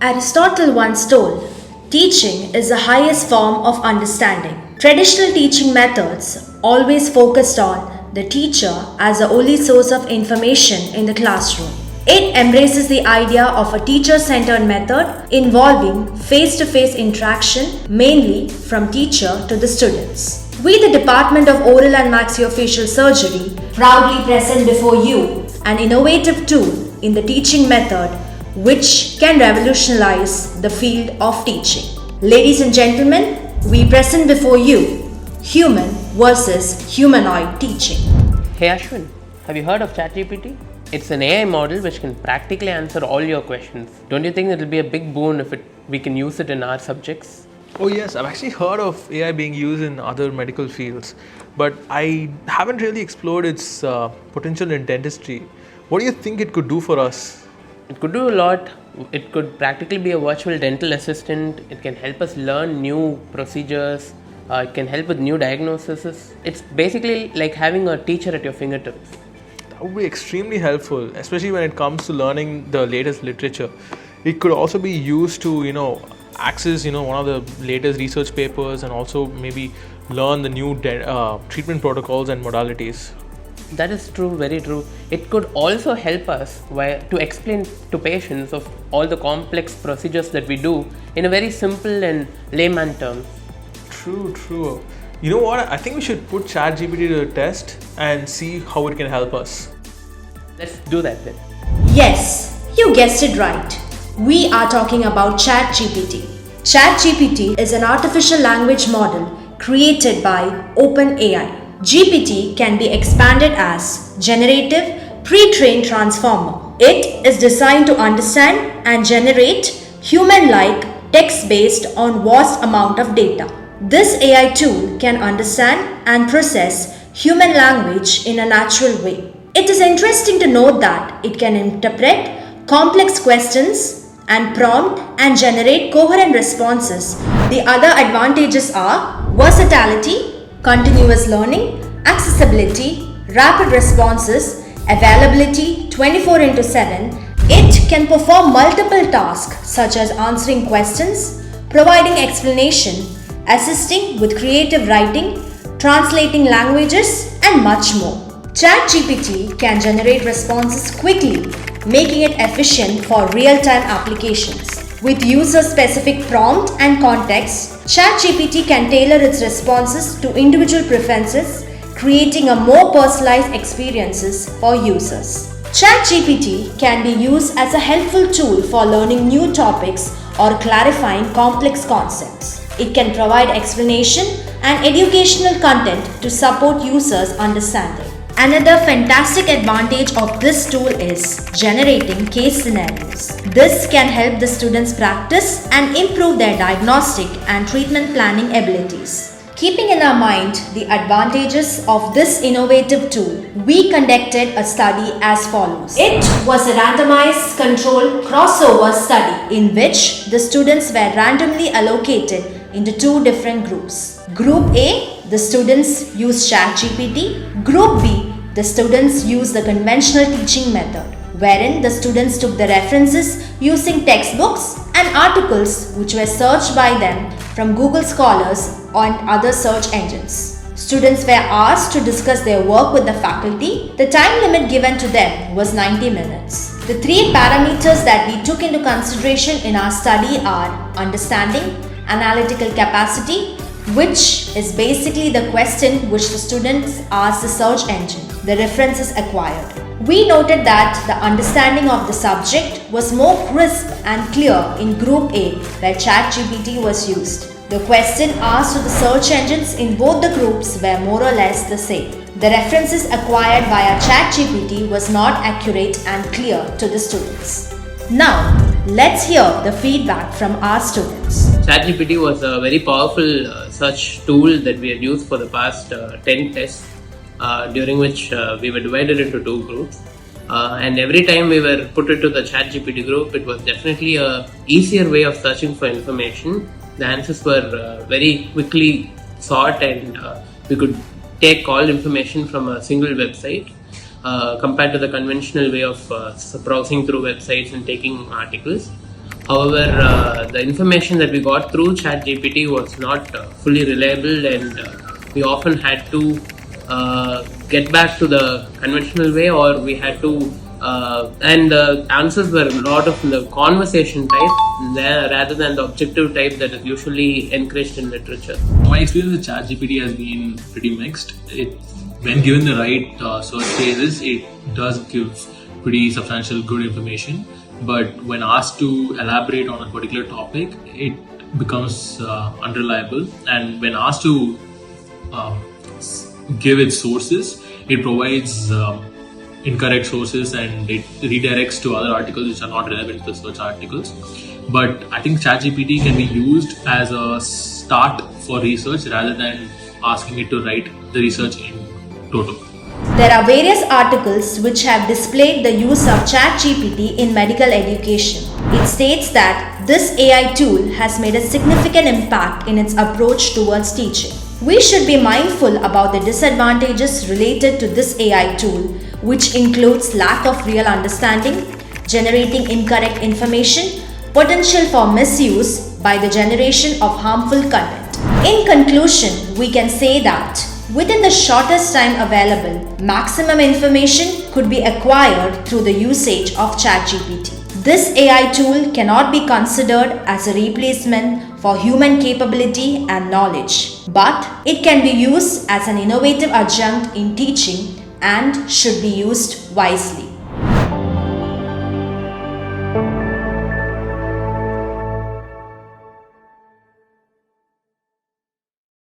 Aristotle once told, teaching is the highest form of understanding. Traditional teaching methods always focused on the teacher as the only source of information in the classroom. It embraces the idea of a teacher-centered method involving face-to-face interaction mainly from teacher to the students. We, the Department of Oral and Maxillofacial Surgery, proudly present before you an innovative tool in the teaching method which can revolutionize the field of teaching. Ladies and gentlemen, we present before you human versus humanoid teaching. Hey Ashwin, have you heard of ChatGPT? It's an AI model which can practically answer all your questions. Don't you think it will be a big boon if we can use it in our subjects? Oh yes, I've actually heard of AI being used in other medical fields, but I haven't really explored its potential in dentistry. What do you think it could do for us? It could do a lot. It could practically be a virtual dental assistant. It can help us learn new procedures. It can help with new diagnoses. It's basically like having a teacher at your fingertips. That would be extremely helpful, especially when it comes to learning the latest literature. It could also be used to, access, one of the latest research papers and also maybe learn the new treatment protocols and modalities. That is true, very true. It could also help us to explain to patients of all the complex procedures that we do in a very simple and layman terms. True. You know what? I think we should put ChatGPT to the test and see how it can help us. Let's do that then. Yes, you guessed it right. We are talking about ChatGPT. ChatGPT is an artificial language model created by OpenAI. GPT can be expanded as Generative Pre-trained Transformer. It is designed to understand and generate human-like text based on vast amount of data. This AI tool can understand and process human language in a natural way. It is interesting to note that it can interpret complex questions and prompt and generate coherent responses. The other advantages are versatility, continuous learning, accessibility, rapid responses, availability 24/7. It can perform multiple tasks such as answering questions, providing explanation, assisting with creative writing, translating languages, and much more. ChatGPT can generate responses quickly, making it efficient for real-time applications. With user-specific prompt and context, ChatGPT can tailor its responses to individual preferences, creating a more personalized experiences for users. ChatGPT can be used as a helpful tool for learning new topics or clarifying complex concepts. It can provide explanation and educational content to support users' understanding. Another fantastic advantage of this tool is generating case scenarios. This can help the students practice and improve their diagnostic and treatment planning abilities. Keeping in our mind the advantages of this innovative tool, we conducted a study as follows. It was a randomized controlled crossover study in which the students were randomly allocated into two different groups. Group A, the students used ChatGPT. Group B, the students used the conventional teaching method, wherein the students took the references using textbooks and articles which were searched by them from Google Scholars and other search engines. Students were asked to discuss their work with the faculty. The time limit given to them was 90 minutes. The three parameters that we took into consideration in our study are understanding, analytical capacity, which is basically the question which the students asked the search engine, the references acquired. We noted that the understanding of the subject was more crisp and clear in Group A, where ChatGPT was used. The question asked to the search engines in both the groups were more or less the same. The references acquired via ChatGPT was not accurate and clear to the students. Now, let's hear the feedback from our students. ChatGPT was a very powerful search tool that we had used for the past 10 tests, during which we were divided into two groups. And every time we were put into the ChatGPT group, it was definitely a easier way of searching for information. The answers were very quickly sought, and we could take all information from a single website compared to the conventional way of browsing through websites and taking articles. However, the information that we got through ChatGPT was not fully reliable, and we often had to get back to the conventional way, or we had to, and the answers were a lot of the conversation type rather than the objective type that is usually encouraged in literature. My experience with ChatGPT has been pretty mixed. When given the right search phrases, it does give pretty substantial good information. But when asked to elaborate on a particular topic, it becomes unreliable. And when asked to give its sources, it provides incorrect sources and it redirects to other articles which are not relevant to the search articles. But I think ChatGPT can be used as a start for research rather than asking it to write the research in total. There are various articles which have displayed the use of ChatGPT in medical education. It states that this AI tool has made a significant impact in its approach towards teaching. We should be mindful about the disadvantages related to this AI tool, which includes lack of real understanding, generating incorrect information, potential for misuse by the generation of harmful content. In conclusion, we can say that within the shortest time available, maximum information could be acquired through the usage of ChatGPT. This AI tool cannot be considered as a replacement for human capability and knowledge, but it can be used as an innovative adjunct in teaching and should be used wisely.